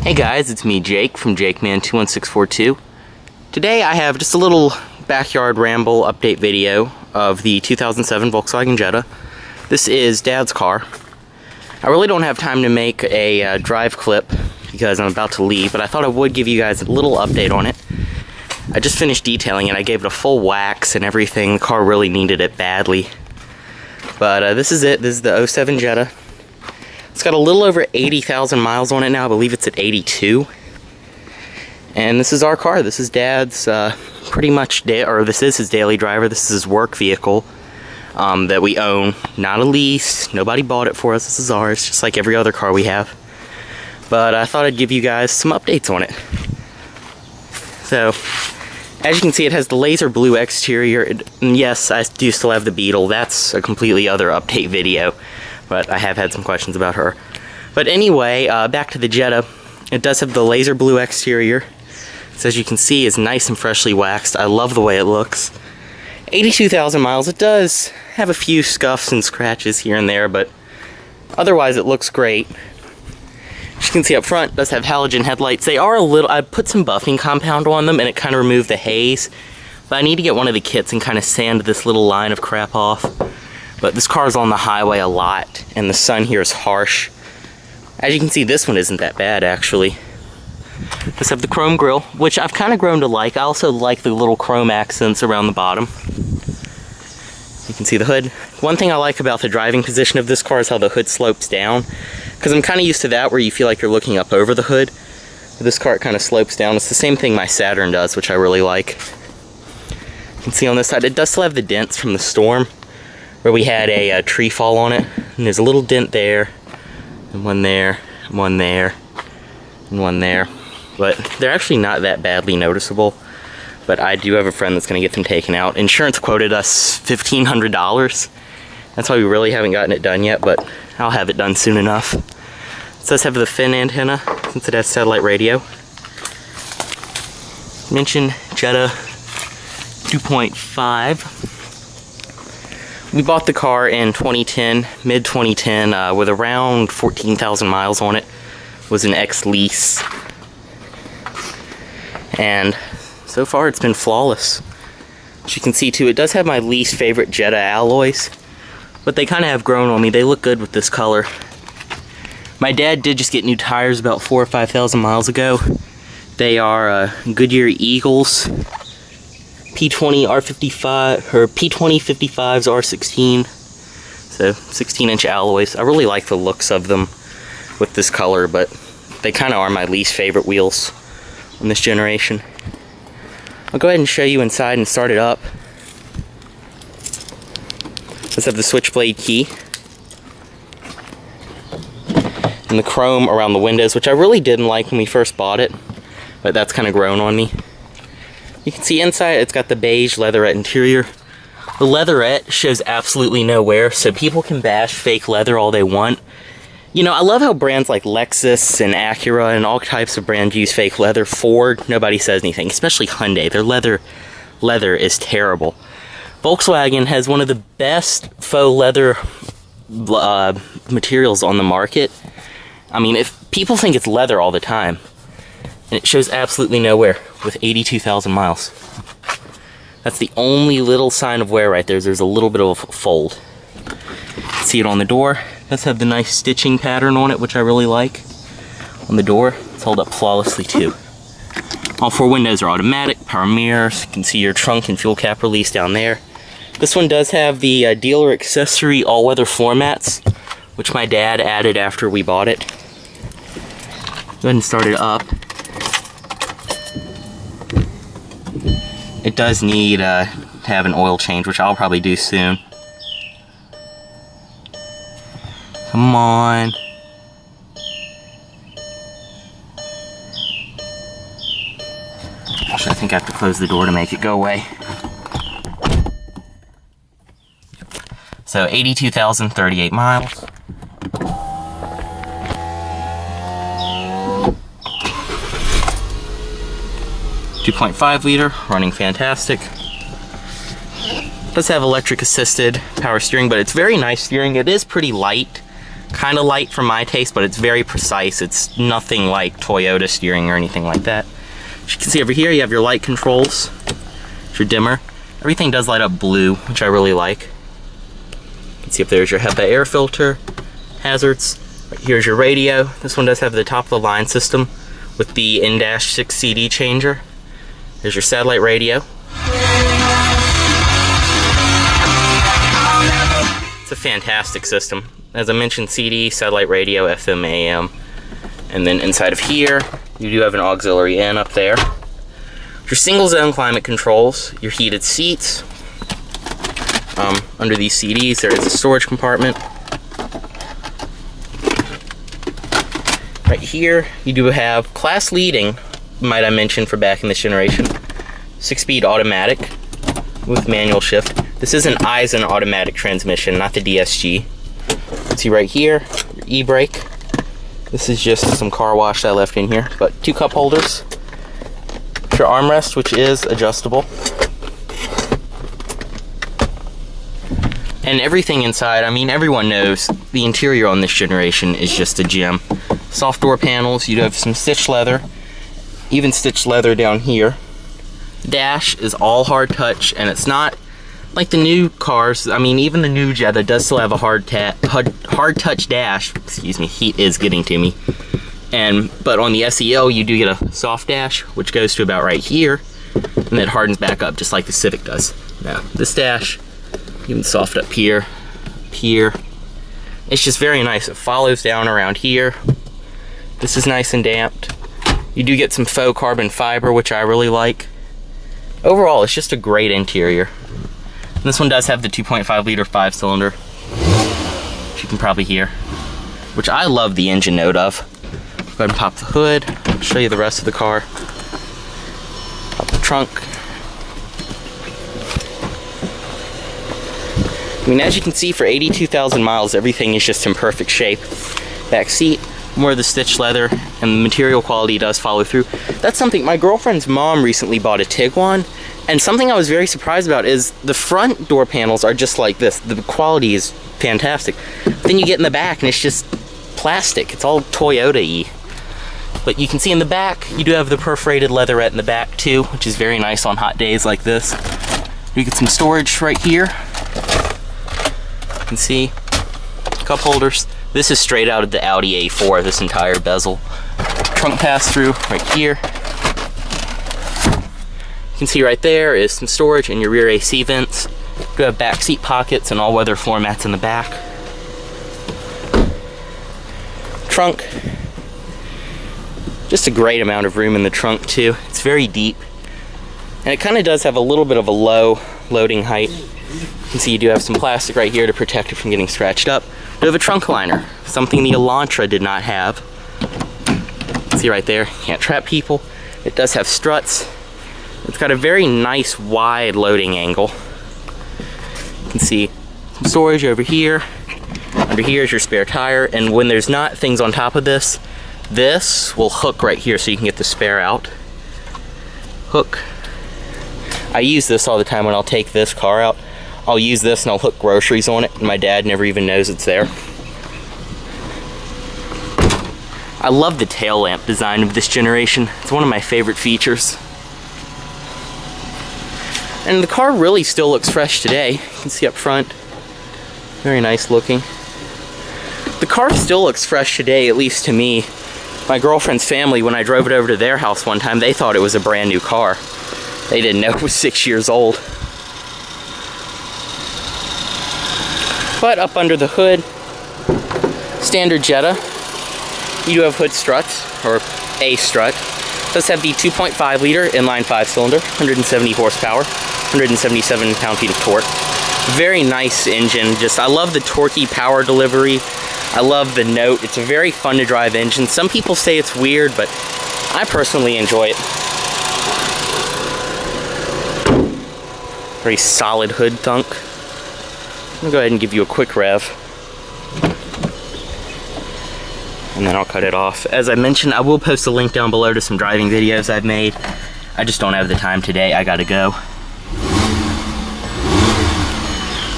Hey guys, it's me Jake from JakeMan21642. Today I have just a little backyard ramble update video of the 2007 Volkswagen Jetta. This is Dad's car. I really don't have time to make a drive clip because I'm about to leave, but I thought I would give you guys a little update on it. I just finished detailing it. I gave it a full wax and everything. The car really needed it badly. But this is it. This is the 07 Jetta. It's got a little over 80,000 miles on it now. I believe it's at 82. And this is our car. This is Dad's pretty much, this is his daily driver. This is his work vehicle that we own. Not a lease. Nobody bought it for us. This is ours, just like every other car we have. But I thought I'd give you guys some updates on it. So, as you can see, it has the laser blue exterior. And yes, I do still have the Beetle. That's a completely other update video. But I have had some questions about her. But anyway, back to the Jetta. It does have the laser blue exterior. So as you can see, it's nice and freshly waxed. I love the way it looks. 82,000 miles. It does have a few scuffs and scratches here and there, but otherwise it looks great. As you can see up front, it does have halogen headlights. They are a little, I put some buffing compound on them and it kind of removed the haze. But I need to get one of the kits and kind of sand this little line of crap off. But this car is on the highway a lot, and the sun here is harsh. As you can see, this one isn't that bad, actually. Let's have the chrome grille, which I've kind of grown to like. I also like the little chrome accents around the bottom. You can see the hood. One thing I like about the driving position of this car is how the hood slopes down. Because I'm kind of used to that, where you feel like you're looking up over the hood. This car, it kind of slopes down. It's the same thing my Saturn does, which I really like. You can see on this side, it does still have the dents from the storm, where we had a tree fall on it, and there's a little dent there, and one there, and one there, and one there. But they're actually not that badly noticeable, but I do have a friend that's going to get them taken out. Insurance quoted us $1,500. That's why we really haven't gotten it done yet, but I'll have it done soon enough. It does have the fin antenna, since it has satellite radio. Mention Jetta 2.5. We bought the car in 2010, mid-2010, with around 14,000 miles on it. It was an ex-lease. And so far it's been flawless. As you can see too, it does have my least favorite Jetta alloys, but they kind of have grown on me. They look good with this color. My dad did just get new tires about 4,000 or 5,000 miles ago. They are Goodyear Eagles. P20 R55 or P20 55s R16, so 16-inch alloys. I really like the looks of them with this color, but they kind of are my least favorite wheels on this generation. I'll go ahead and show you inside and start it up. Let's have the switchblade key and the chrome around the windows, which I really didn't like when we first bought it, but that's kind of grown on me. You can see inside it's got the beige leatherette interior. The leatherette shows absolutely no wear, so people can bash fake leather all they want. You know, I love how brands like Lexus and Acura and all types of brands use fake leather. Ford, nobody says anything, especially Hyundai. Their leather is terrible. Volkswagen has one of the best faux leather materials on the market. I mean, if people think it's leather all the time, and it shows absolutely no wear with 82,000 miles. That's the only little sign of wear right there. There's a little bit of a fold. See it on the door. It does have the nice stitching pattern on it, which I really like. On the door, it's held up flawlessly too. All four windows are automatic, power mirrors. You can see your trunk and fuel cap release down there. This one does have the dealer accessory all-weather floor mats, which my dad added after we bought it. Go ahead and start it up. It does need to have an oil change, which I'll probably do soon. Come on. Actually, I think I have to close the door to make it go away. So 82,038 miles. .5 liter, running fantastic. Does have electric assisted power steering, but it's very nice steering. It is pretty light. kind of light for my taste, but it's very precise. It's nothing like Toyota steering or anything like that. As you can see over here, you have your light controls, your dimmer. Everything does light up blue, which I really like. You can see up there's your HEPA air filter, hazards. Right here's your radio. This one does have the top of the line system with the N-6 CD changer. There's your satellite radio. It's a fantastic system. As I mentioned, CD, satellite radio, FM, AM. And then inside of here, you do have an auxiliary in up there. Your single zone climate controls, your heated seats. Under these CDs, there is a storage compartment. Right here, you do have class leading, might I mention, for back in this generation, 6-speed automatic with manual shift. This is an Eisen automatic transmission, not the DSG. You can see right here, your e-brake. This is just some car wash that I left in here, but 2 cup holders. Your armrest, which is adjustable. And everything inside, I mean, everyone knows the interior on this generation is just a gem. Soft door panels, you have some stitched leather, even stitched leather down here. Dash is all hard touch, and it's not like the new cars. I mean, even the new Jetta does still have a hard touch dash. Excuse me, heat is getting to me. But on the SEL, you do get a soft dash, which goes to about right here, and then hardens back up just like the Civic does. Now, this dash, even soft up here, it's just very nice. It follows down around here. This is nice and damped. You do get some faux carbon fiber, which I really like. Overall, it's just a great interior. And this one does have the 2.5 liter 5-cylinder, which you can probably hear, which I love the engine note of. Go ahead and pop the hood, show you the rest of the car. Pop the trunk. I mean, as you can see, for 82,000 miles, everything is just in perfect shape. Back seat, more of the stitched leather, and the material quality does follow through. That's something, my girlfriend's mom recently bought a Tiguan, and something I was very surprised about is the front door panels are just like this. The quality is fantastic. Then you get in the back and it's just plastic. It's all Toyota-y. But you can see in the back, you do have the perforated leatherette in the back too, which is very nice on hot days like this. You get some storage right here. You can see cup holders. This is straight out of the Audi A4, this entire bezel. Trunk pass-through right here. You can see right there is some storage in your rear AC vents. You have back seat pockets and all-weather floor mats in the back. Trunk. Just a great amount of room in the trunk too. It's very deep. And it kind of does have a little bit of a low loading height. You can see you do have some plastic right here to protect it from getting scratched up. You have a trunk liner, something the Elantra did not have. You can see right there, can't trap people. It does have struts. It's got a very nice wide loading angle. You can see some storage over here. Under here is your spare tire, and when there's not things on top of this, this will hook right here so you can get the spare out. Hook. I use this all the time when I'll take this car out. I'll use this and I'll hook groceries on it, and my dad never even knows it's there. I love the tail lamp design of this generation. It's one of my favorite features. And the car really still looks fresh today. You can see up front. Very nice looking. The car still looks fresh today, at least to me. My girlfriend's family, when I drove it over to their house one time, they thought it was a brand new car. They didn't know it was 6 years old. But up under the hood, standard Jetta. You do have hood struts, or a strut. It does have the 2.5 liter inline 5-cylinder, 170 horsepower, 177 pound-feet of torque. Very nice engine. I love the torquey power delivery. I love the note. It's a very fun to drive engine. Some people say it's weird, but I personally enjoy it. Very solid hood thunk. I'm gonna go ahead and give you a quick rev. And then I'll cut it off. As I mentioned, I will post a link down below to some driving videos I've made. I just don't have the time today. I gotta go.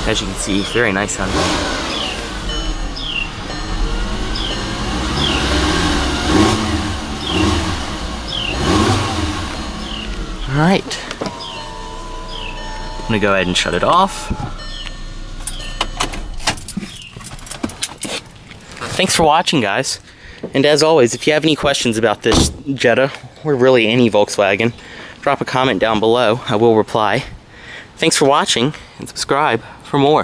As you can see, very nice sounding. Alright. I'm gonna go ahead and shut it off. Thanks for watching, guys. And as always, if you have any questions about this Jetta, or really any Volkswagen, drop a comment down below. I will reply. Thanks for watching, and subscribe for more.